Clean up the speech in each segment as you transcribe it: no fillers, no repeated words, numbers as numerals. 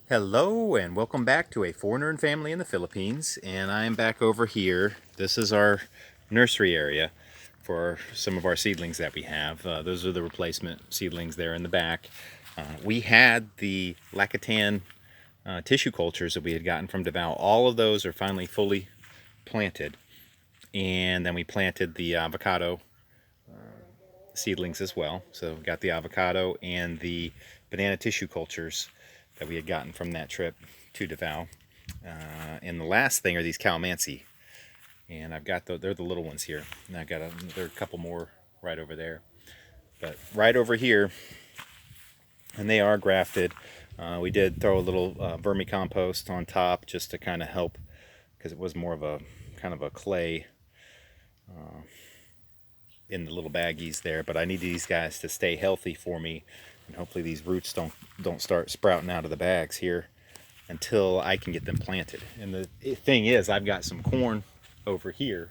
Hello and welcome back to A Foreigner and Family in the Philippines, and I am back over here. This is our nursery area for some of our seedlings that we have. Those are the replacement seedlings there in the back. We had the Lakatan tissue cultures that we had gotten from Davao. All of those are finally fully planted, and then we planted the avocado seedlings as well. So we got the avocado and the banana tissue cultures that we had gotten from that trip to Davao. And the last thing are these calamansi, and I've got they're the little ones here, and I've got there are a couple more right over there, but right over here, and they are grafted. We did throw a little vermicompost on top just to kind of help, because it was more of a kind of a clay in the little baggies there, but I need these guys to stay healthy for me, and hopefully these roots don't start sprouting out of the bags here until I can get them planted. And the thing is, I've got some corn over here,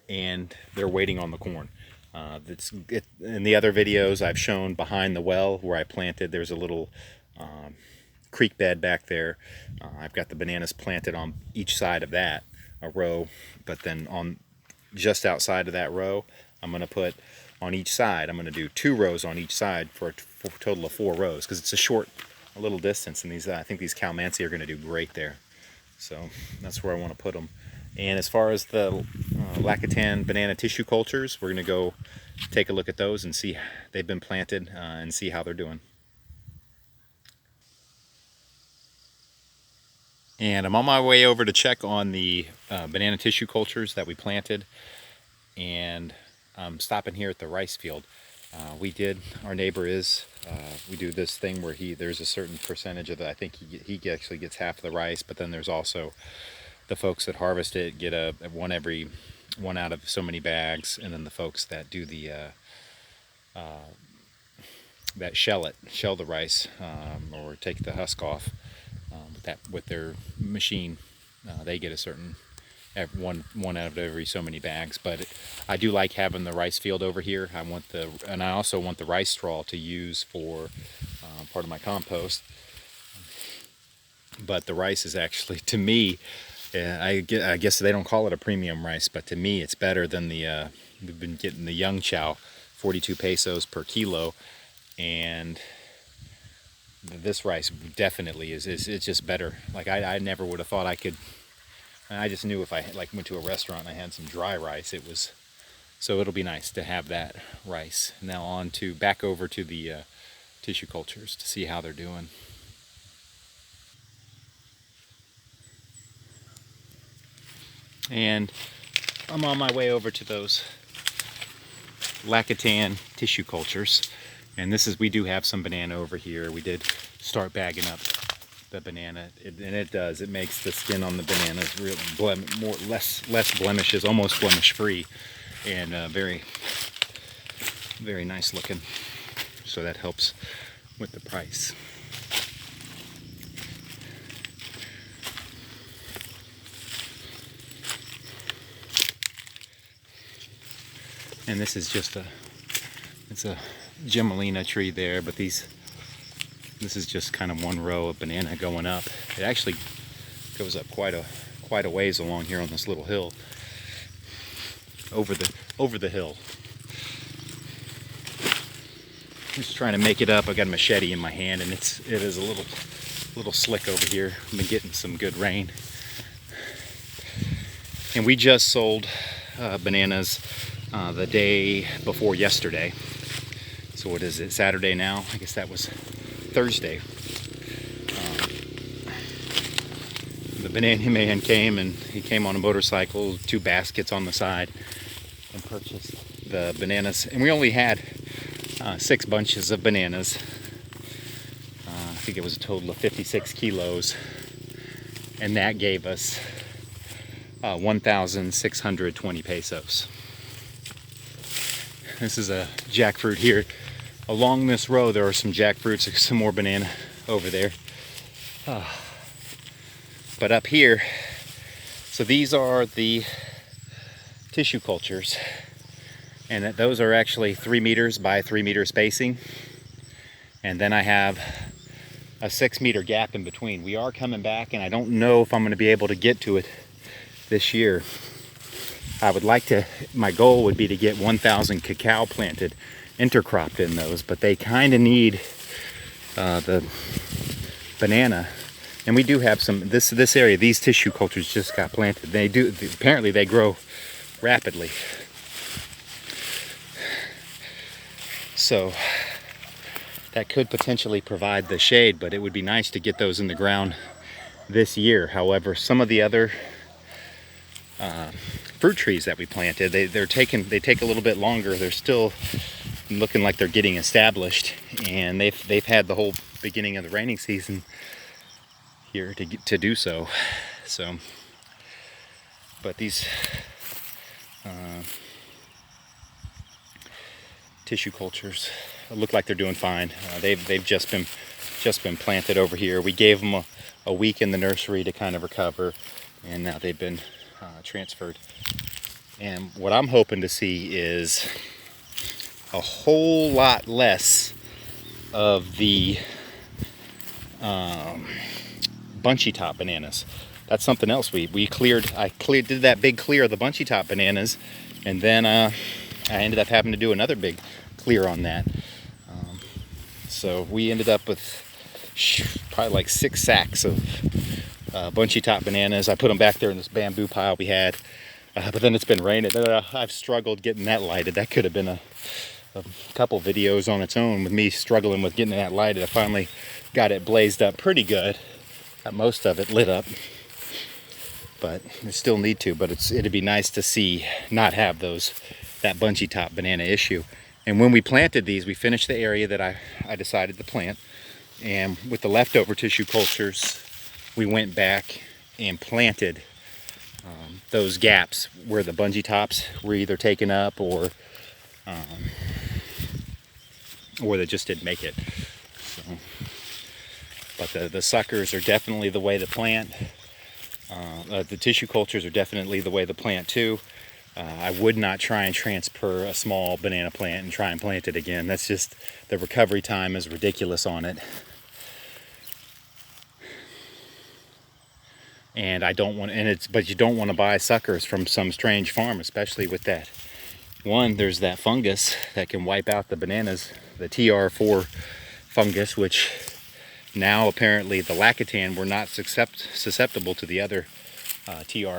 and they're waiting on the corn. In the other videos I've shown behind the well where I planted, there's a little creek bed back there. I've got the bananas planted on each side of that, a row, but then on just outside of that row, I'm going to put on each side, I'm going to do 2 rows on each side for a total of 4 rows, because it's a little distance, and these I think these calamansi are going to do great there. So that's where I want to put them. And as far as the Lakatan banana tissue cultures, we're going to go take a look at those and see they've been planted and see how they're doing. And I'm on my way over to check on the banana tissue cultures that we planted, and I'm stopping here at the rice field. Our neighbor we do this thing where there's a certain percentage of I think he actually gets half of the rice, but then there's also the folks that harvest it get a one out of so many bags, and then the folks that do the that shell the rice, or take the husk off with their machine, they get a certain one out of every so many bags. But I do like having the rice field over here. I also want the rice straw to use for part of my compost. But the rice is actually, to me, I guess they don't call it a premium rice, but to me it's better than we've been getting the young chow, 42 pesos per kilo, and this rice definitely is it's just better. Like I never would have thought I could. I just knew if I went to a restaurant and I had some dry rice, so it'll be nice to have that rice. Now back over to the tissue cultures to see how they're doing. And I'm on my way over to those Lakatan tissue cultures. And we do have some banana over here. We did start bagging up the banana, and it makes the skin on the bananas less blemishes, almost blemish free, and very, very nice looking. So that helps with the price. And this is it's a gemelina tree there, but this is just kind of one row of banana going up. It actually goes up quite a ways along here on this little hill, over the hill. Just trying to make it up. I got a machete in my hand, and it is a little slick over here. I've been getting some good rain, and we just sold bananas the day before yesterday. So what is it, Saturday now? I guess that was Thursday. The banana man came, and he came on a motorcycle, 2 baskets on the side, and purchased the bananas. And we only had 6 bunches of bananas. I think it was a total of 56 kilos, and that gave us 1,620 pesos. This is a jackfruit here. Along this row there are some jackfruits, some more banana over there. But up here, so these are the tissue cultures, and those are actually 3 meters by 3 meter spacing. And then I have a 6-meter gap in between. We are coming back, and I don't know if I'm going to be able to get to it this year. I would like to, my goal would be to get 1,000 cacao planted, intercropped in those, but they kind of need the banana. And we do have some, this area, these tissue cultures just got planted. They do, apparently they grow rapidly. So that could potentially provide the shade, but it would be nice to get those in the ground this year. However, some of the other fruit trees that we planted, they take a little bit longer. They're still looking like they're getting established, and they've had the whole beginning of the raining season here to do so. So, but these tissue cultures look like they're doing fine. They've just been planted over here. We gave them a week in the nursery to kind of recover, and now they've been transferred. And what I'm hoping to see is a whole lot less of the bunchy top bananas. That's something else we cleared. Did that big clear of the bunchy top bananas, and then I ended up having to do another big clear on that. So we ended up with probably like 6 sacks of bunchy top bananas. I put them back there in this bamboo pile we had, but then it's been raining. I've struggled getting that lighted. That could have been a couple videos on its own with me struggling with getting that lighted. I finally got it blazed up pretty good. Got most of it lit up, but I still need to. But it'd be nice to see not have that bunchy top banana issue. And when we planted these, we finished the area that I decided to plant, and with the leftover tissue cultures, we went back and planted those gaps where the bungee tops were either taken up or they just didn't make it. So, but the suckers are definitely the way to plant. The tissue cultures are definitely the way to plant too. I would not try and transfer a small banana plant and try and plant it again. That's just, the recovery time is ridiculous on it. And I don't want, but you don't want to buy suckers from some strange farm, especially with that. One, there's that fungus that can wipe out the bananas, the TR4 fungus, which now apparently the Lakatan were not susceptible to the other TR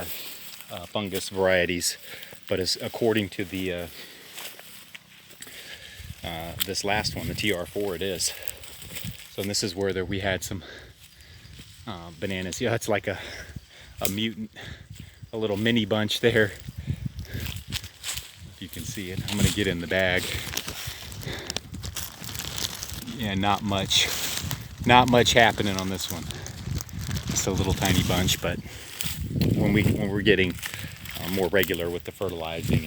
fungus varieties, but as according to the this last one, the TR4, it is. So this is where we had some bananas. Yeah, it's like a mutant, a little mini bunch there. If you can see it, I'm gonna get in the bag. Yeah, not much happening on this one. Just a little tiny bunch, but when we're getting more regular with the fertilizing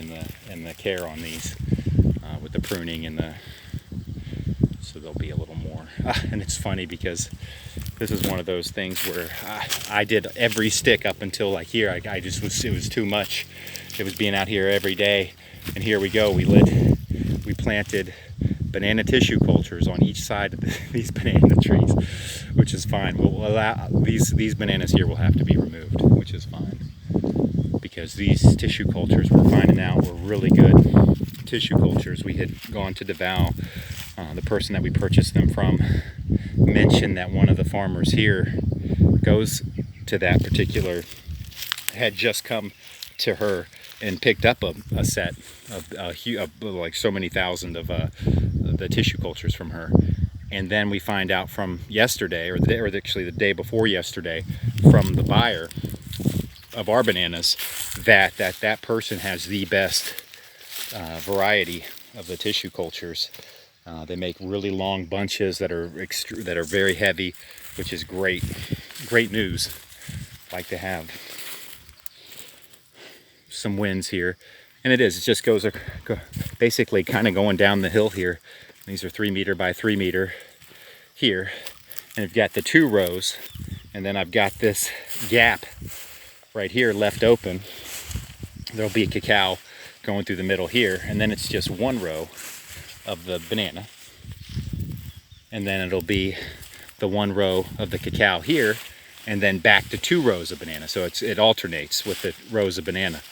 and the care on these, with the pruning so there'll be a little more. And it's funny because this is one of those things where I did every stick up until like here. It was too much. It was being out here every day, and here we go. We planted banana tissue cultures on each side of these banana trees, which is fine. We'll allow these bananas here will have to be removed, which is fine, because these tissue cultures we're finding out were really good tissue cultures. We had gone to Davao. The person that we purchased them from mentioned that one of the farmers here goes to that particular, had just come to her and picked up a set of like so many thousand of the tissue cultures from her. And then we find out from yesterday, actually the day before yesterday, from the buyer of our bananas, that person has the best variety of the tissue cultures. They make really long bunches that are very heavy, which is great news. Like to have some wins here, and it just goes basically kind of going down the hill here. These are 3 meter by 3 meter here, and I've got the 2 rows, and then I've got this gap right here left open. There'll be a cacao going through the middle here, and then it's just 1 row of the banana, and then it'll be the one row of the cacao here, and then back to 2 rows of banana. So it alternates with the rows of banana.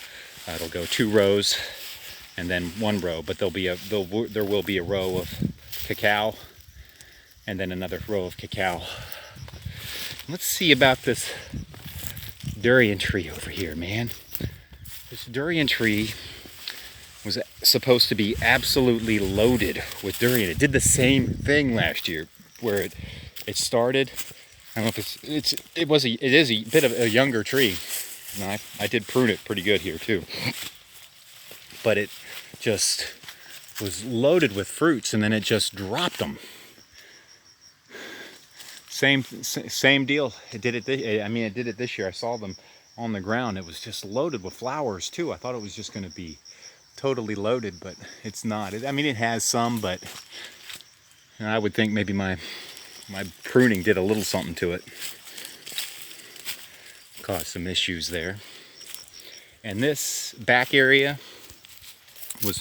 It'll go 2 rows and then 1 row, but there will be a row of cacao and then another row of cacao. Let's see about this durian tree over here, man. This durian tree was supposed to be absolutely loaded with durian. It did the same thing last year, where it started. I don't know if it is a bit of a younger tree. And I did prune it pretty good here too. But it just was loaded with fruits, and then it just dropped them. Same deal. It did it this year. I saw them on the ground. It was just loaded with flowers too. I thought it was just going to be totally loaded, but it's not. It has some, but I would think maybe my pruning did a little something to it. Caused some issues there. And this back area is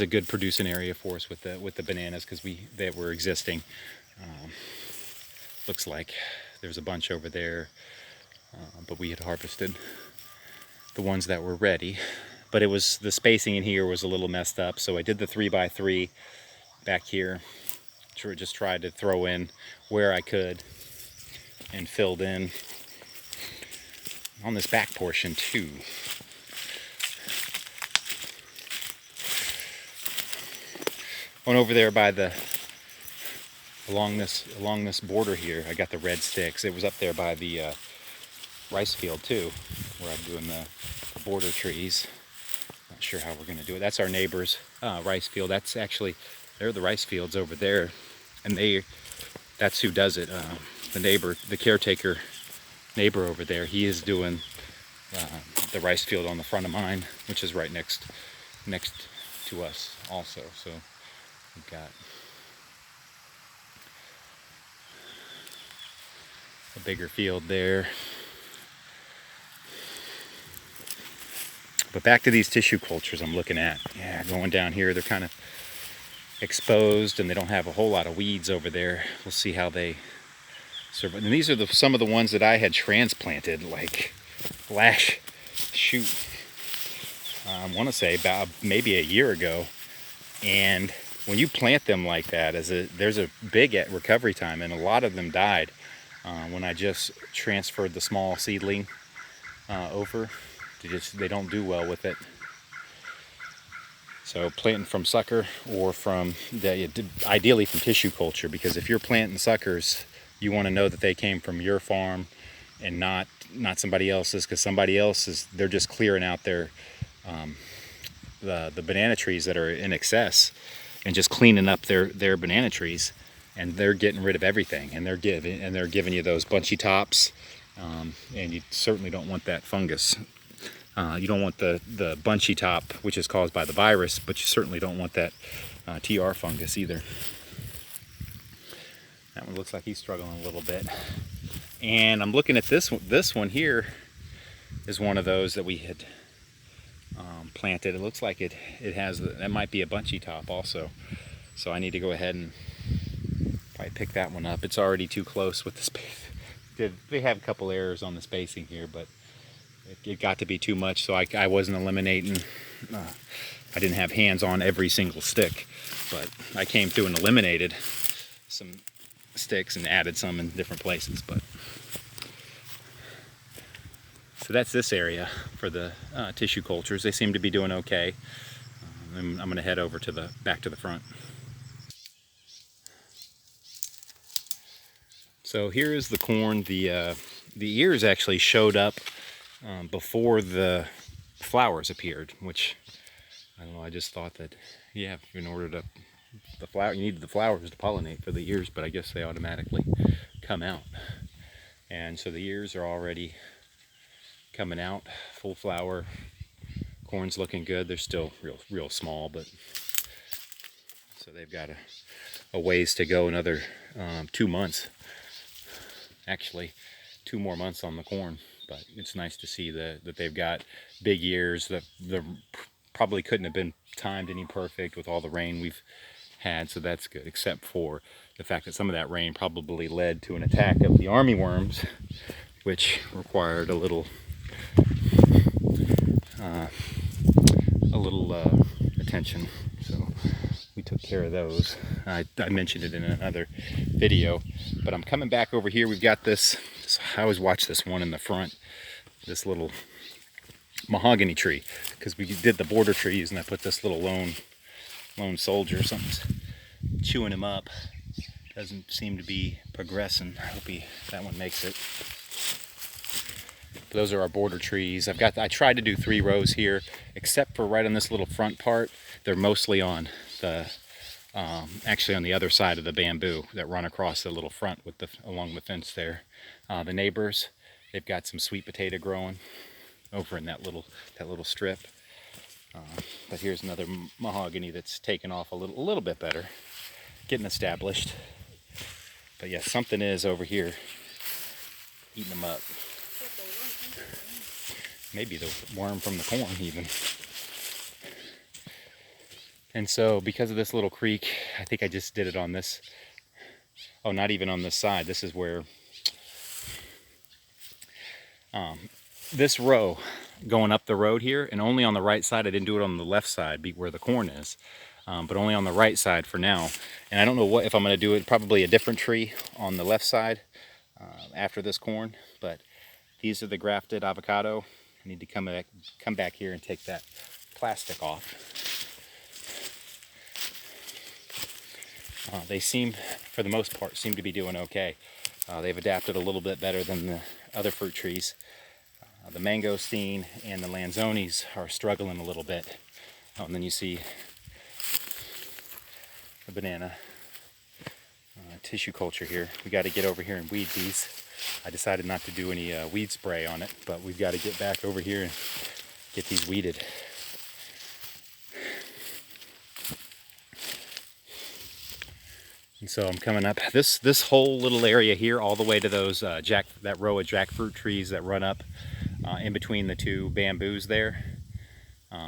a good producing area for us with the bananas, because they were existing. Looks like there's a bunch over there, but we had harvested the ones that were ready. But the spacing in here was a little messed up, so I did the 3x3 back here. Just tried to throw in where I could and filled in on this back portion too. Went over there by along this border here. I got the red sticks. It was up there by the rice field too, where I'm doing the border trees. Not sure how we're going to do it. That's our neighbor's rice field. They're the rice fields over there, and that's who does it. The caretaker neighbor over there, he is doing the rice field on the front of mine, which is right next to us also. So we've got a bigger field there. But back to these tissue cultures I'm looking at. Yeah, going down here, they're kind of exposed and they don't have a whole lot of weeds over there. We'll see how they survive. And these are some of the ones that I had transplanted like I want to say about maybe a year ago. And when you plant them like that, there's a big recovery time, and a lot of them died when I just transferred the small seedling over. They don't do well with it. So planting from sucker or ideally from tissue culture, because if you're planting suckers, you want to know that they came from your farm and not somebody else's, because somebody else's, they're just clearing out the banana trees that are in excess and just cleaning up their banana trees, and they're getting rid of everything, and they're giving you those bunchy tops, and you certainly don't want that fungus. You don't want the bunchy top, which is caused by the virus, but you certainly don't want that TR fungus either. That one looks like he's struggling a little bit. And I'm looking at this one. This one here is one of those that we had planted. It looks like it has, that might be a bunchy top also. So I need to go ahead and probably pick that one up. It's already too close with the space. They have a couple errors on the spacing here, but it got to be too much, so I wasn't eliminating. I didn't have hands on every single stick, but I came through and eliminated some sticks and added some in different places. But so that's this area for the tissue cultures. They seem to be doing okay. I'm going to head over back to the front. So here is the corn. The ears actually showed up before the flowers appeared, which I don't know. I just thought that in order to you needed the flowers to pollinate for the ears, but I guess they automatically come out. And so the ears are already coming out, full flower. Corn's looking good. They're still real small, but so they've got a ways to go. Another 2 months, actually 2 more months on the corn. But it's nice to see that they've got big ears. That probably couldn't have been timed any perfect with all the rain we've had, so that's good, except for the fact that some of that rain probably led to an attack of the armyworms, which required a little attention. So we took care of those. I mentioned it in another video, but I'm coming back over here. We've got this, I always watch this one in the front, this little mahogany tree, because we did the border trees and I put this little lone soldier. Something's chewing him up. Doesn't seem to be progressing. I hope that one makes it. But those are our border trees. I tried to do 3 rows here, except for right on this little front part. They're mostly on the actually on the other side of the bamboo that run across the little front with along the fence there. The neighbors, they've got some sweet potato growing over in that little strip. But here's another mahogany that's taken off a little bit better, getting established. But yeah, something is over here eating them up. Maybe the worm from the corn even. And so because of this little creek, I think I just did it on this. Oh, not even on this side. This is where this row going up the road here, and only on the right side. I didn't do it on the left side where the corn is, but only on the right side for now. And I don't know if I'm going to do it. Probably a different tree on the left side after this corn. But these are the grafted avocado. I need to come back here and take that plastic off. They seem, for the most part, to be doing okay. They've adapted a little bit better than the other fruit trees. The mangosteen and the lanzones are struggling a little bit. Oh, and then you see the banana tissue culture here. We got to get over here and weed these. I decided not to do any weed spray on it, but we've got to get back over here and get these weeded. And so I'm coming up this whole little area here, all the way to those that row of jackfruit trees that run up in between the 2 bamboos there.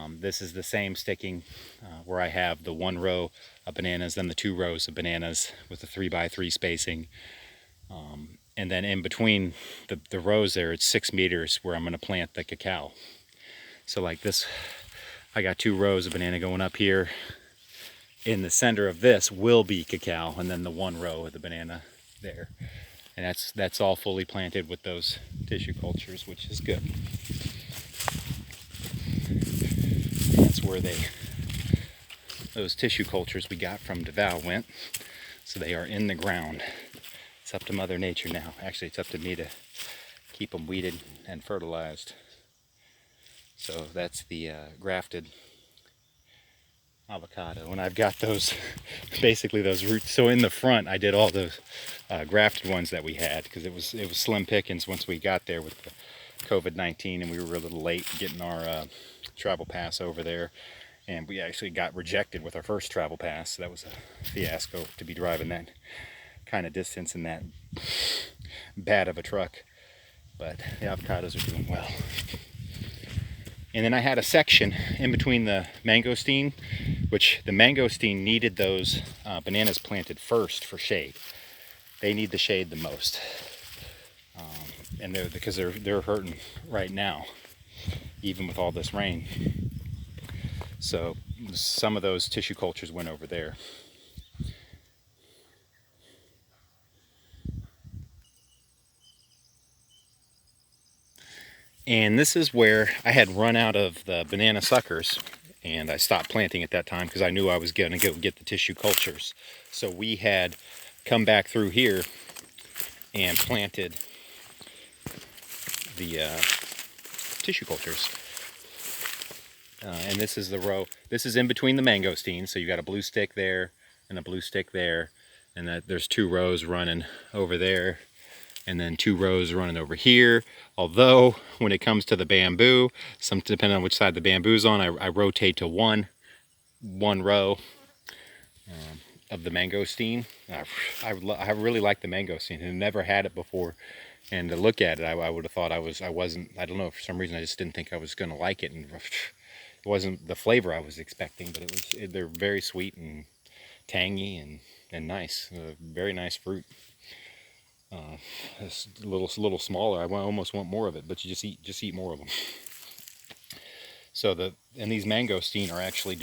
This is the same sticking where I have the 1 row of bananas, then the 2 rows of bananas with the 3x3 spacing. And then in between the rows there, it's 6 meters where I'm going to plant the cacao. So like this, I got 2 rows of banana going up here. In the center of this will be cacao, and then the 1 row of the banana there. And that's all fully planted with those tissue cultures, which is good. That's where those tissue cultures we got from DeVal went. So they are in the ground. It's up to Mother Nature now. Actually, it's up to me to keep them weeded and fertilized. So that's the grafted avocado, and I've got those, basically those roots. So in the front, I did all those grafted ones that we had, because it was slim pickings once we got there with the COVID-19, and we were a little late getting our travel pass over there, and we actually got rejected with our first travel pass. So that was a fiasco to be driving that kind of distance in that bad of a truck. But the avocados are doing well. And then I had a section in between the mangosteen, which the mangosteen needed those bananas planted first for shade. They need the shade the most, and because they're hurting right now, even with all this rain. So some of those tissue cultures went over there. And this is where I had run out of the banana suckers, and I stopped planting at that time because I knew I was going to go get the tissue cultures. So we had come back through here and planted the tissue cultures. And this is the row. This is in between the mangosteens, so you got a blue stick there and a blue stick there, and there's 2 rows running over there, and then 2 rows running over here. Although when it comes to the bamboo, depending on which side the bamboo's on, I rotate to one row of the mangosteen. I really like the mangosteen, and never had it before. And to look at it, I would have thought I wasn't. I don't know, for some reason I just didn't think I was going to like it, and it wasn't the flavor I was expecting. But they're very sweet and tangy, and and nice, very nice fruit. It's a little smaller. I almost want more of it, but you just eat more of them. So and these mangosteen are actually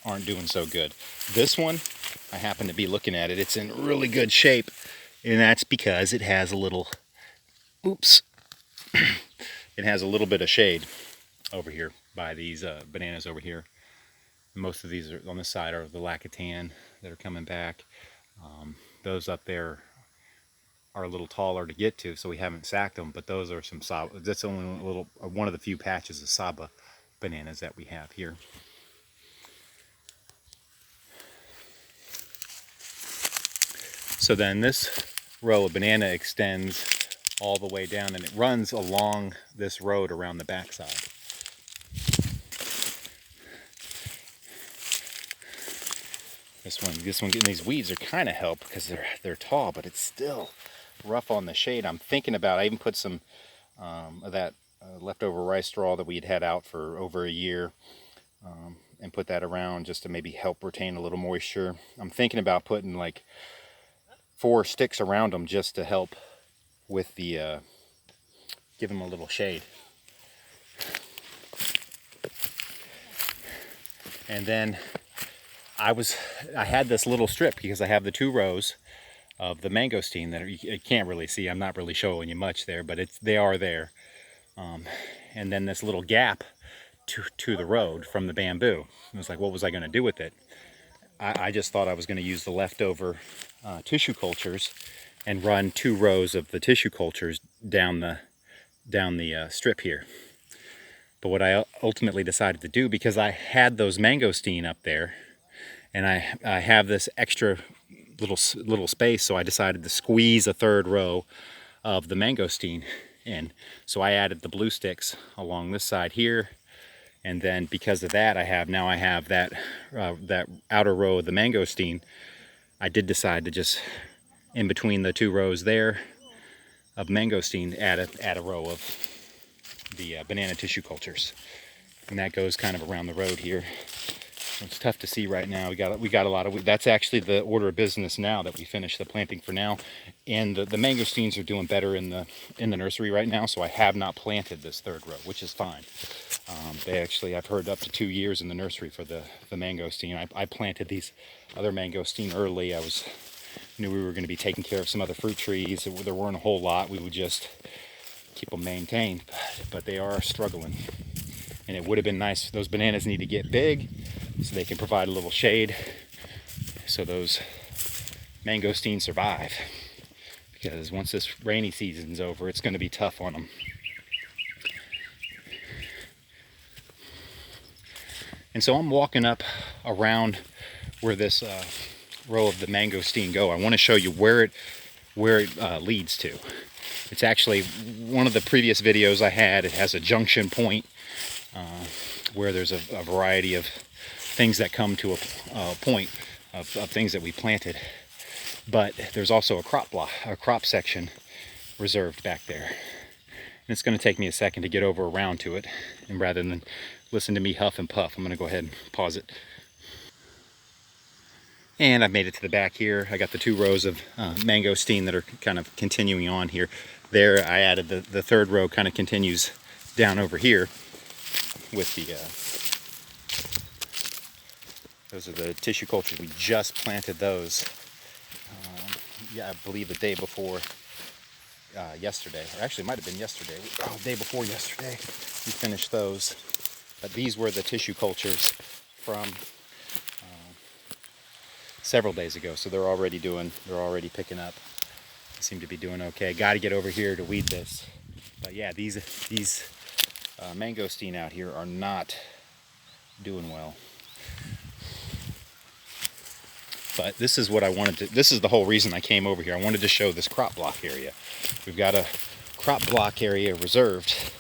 aren't doing so good. This one, I happen to be looking at it. It's in really good shape, and that's because it has a little, oops, it has a little bit of shade over here by these bananas over here. Most of these are on this side are the Lakatan that are coming back. Those up there are a little taller to get to, so we haven't sacked them. But those are some Saba. That's only one of the few patches of Saba bananas that we have here. So then this row of banana extends all the way down, and it runs along this road around the backside. This one getting these weeds are kind of help because they're tall, but it's still rough on the shade. I'm thinking about, I even put some of that leftover rice straw that we had out for over a year and put that around just to maybe help retain a little moisture. I'm thinking about putting like 4 sticks around them just to help with the give them a little shade. And then I had this little strip because I have the 2 rows of the mangosteen that you can't really see. I'm not really showing you much there, but they are there. And then this little gap to the road from the bamboo. I was like, what was I going to do with it? I just thought I was going to use the leftover tissue cultures and run 2 rows of the tissue cultures down the strip here. But what I ultimately decided to do, because I had those mangosteen up there, and I have this extra little space, so I decided to squeeze a 3rd row of the mangosteen in. So I added the blue sticks along this side here, and then because of that, I have that outer row of the mangosteen. I did decide to just, in between the 2 rows there of mangosteen, add a row of the banana tissue cultures, and that goes kind of around the road here. It's tough to see right now. We got a lot of. That's actually the order of business now that we finished the planting for now, and the mangosteens are doing better in the nursery right now. So I have not planted this 3rd row, which is fine. I've heard up to 2 years in the nursery for the mangosteen. I planted these other mangosteen early. Knew we were going to be taking care of some other fruit trees. There weren't a whole lot. We would just keep them maintained, but they are struggling. And it would have been nice. Those bananas need to get big so they can provide a little shade so those mangosteen survive. Because once this rainy season's over, it's going to be tough on them. And so I'm walking up around where this row of the mangosteen go. I want to show you where it leads to. It's actually one of the previous videos I had. It has a junction point where there's a variety of things that come to a point of things that we planted. But there's also a crop section reserved back there. And it's going to take me a second to get around to it. And rather than listen to me huff and puff, I'm going to go ahead and pause it. And I've made it to the back here. I got the 2 rows of mangosteen that are kind of continuing on here. There I added the 3rd row, kind of continues down over here with those are the tissue cultures. We just planted those, I believe the day before yesterday. Or actually, it might have been yesterday. Day before yesterday, we finished those. But these were the tissue cultures from several days ago. So they're already picking up. They seem to be doing okay. Got to get over here to weed this. But yeah, these mangosteen out here are not doing well. But this is what I wanted to, this is the whole reason I came over here. I wanted to show this crop block area. We've got a crop block area reserved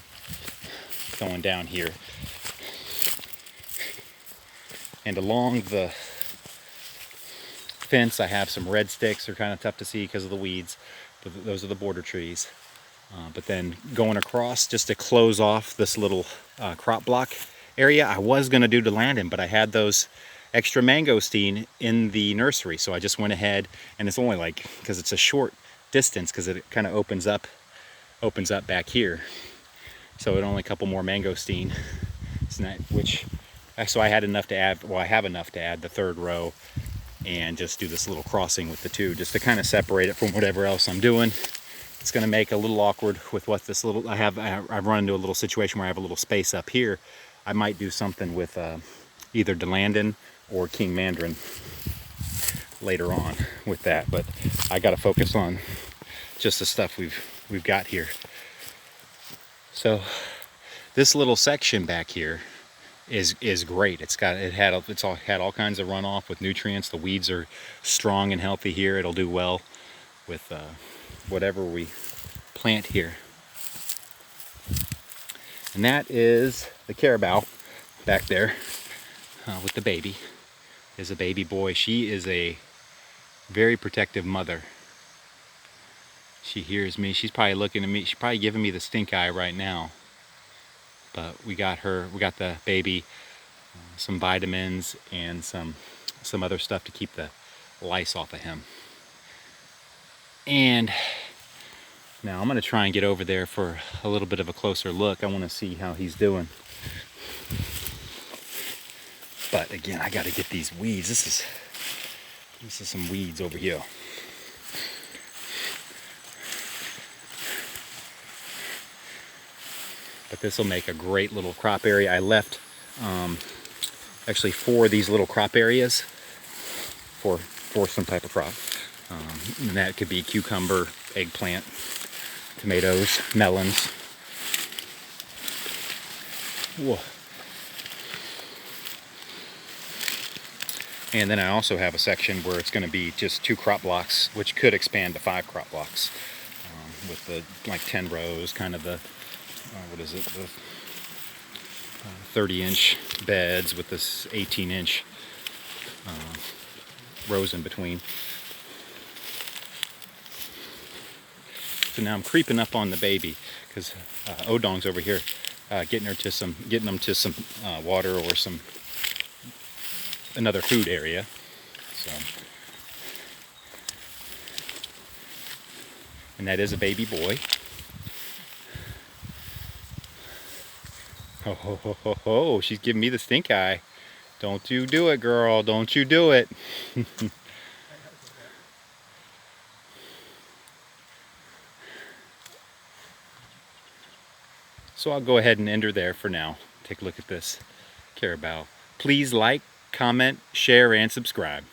going down here. And along the fence I have some red sticks. They're kind of tough to see because of the weeds. But those are the border trees. But then going across just to close off this little crop block area, I was going to do to landing, but I had those extra mangosteen in the nursery. So I just went ahead, and it's only like, because it's a short distance, because it kind of opens up back here. So it only a couple more mangosteen, so I had enough to add, well, I have enough to add the third row and just do this little crossing with the two, just to kind of separate it from whatever else I'm doing. It's going to make a little awkward with what this little, I've run into a little situation where I have a little space up here. I might do something with either DeLandon or King Mandarin later on with that, but I got to focus on just the stuff we've got here. So this little section back here is great. It's had all kinds of runoff with nutrients. The weeds are strong and healthy here. It'll do well with whatever we plant here. And that is the carabao back there with the baby. Is a baby boy. She is a very protective mother. She hears me. She's probably looking at me. She's probably giving me the stink eye right now. But we got the baby some vitamins and some other stuff to keep the lice off of him. And now I'm going to try and get over there for a little bit of a closer look. I want to see how he's doing. But again, I got to get these weeds. This is some weeds over here. But this will make a great little crop area. I left actually 4 of these little crop areas for some type of crop. And that could be cucumber, eggplant, tomatoes, melons. Whoa. And then I also have a section where it's going to be just 2 crop blocks, which could expand to 5 crop blocks with the like 10 rows, kind of the what is it, the 30-inch beds with this 18-inch rows in between. So now I'm creeping up on the baby because Odong's over here getting them to some water or another food area. So, and that is a baby boy. Ho, ho, ho, ho, ho. She's giving me the stink eye. Don't you do it, girl. Don't you do it. So I'll go ahead and end her there for now. Take a look at this carabao. Please like, comment, share, and subscribe.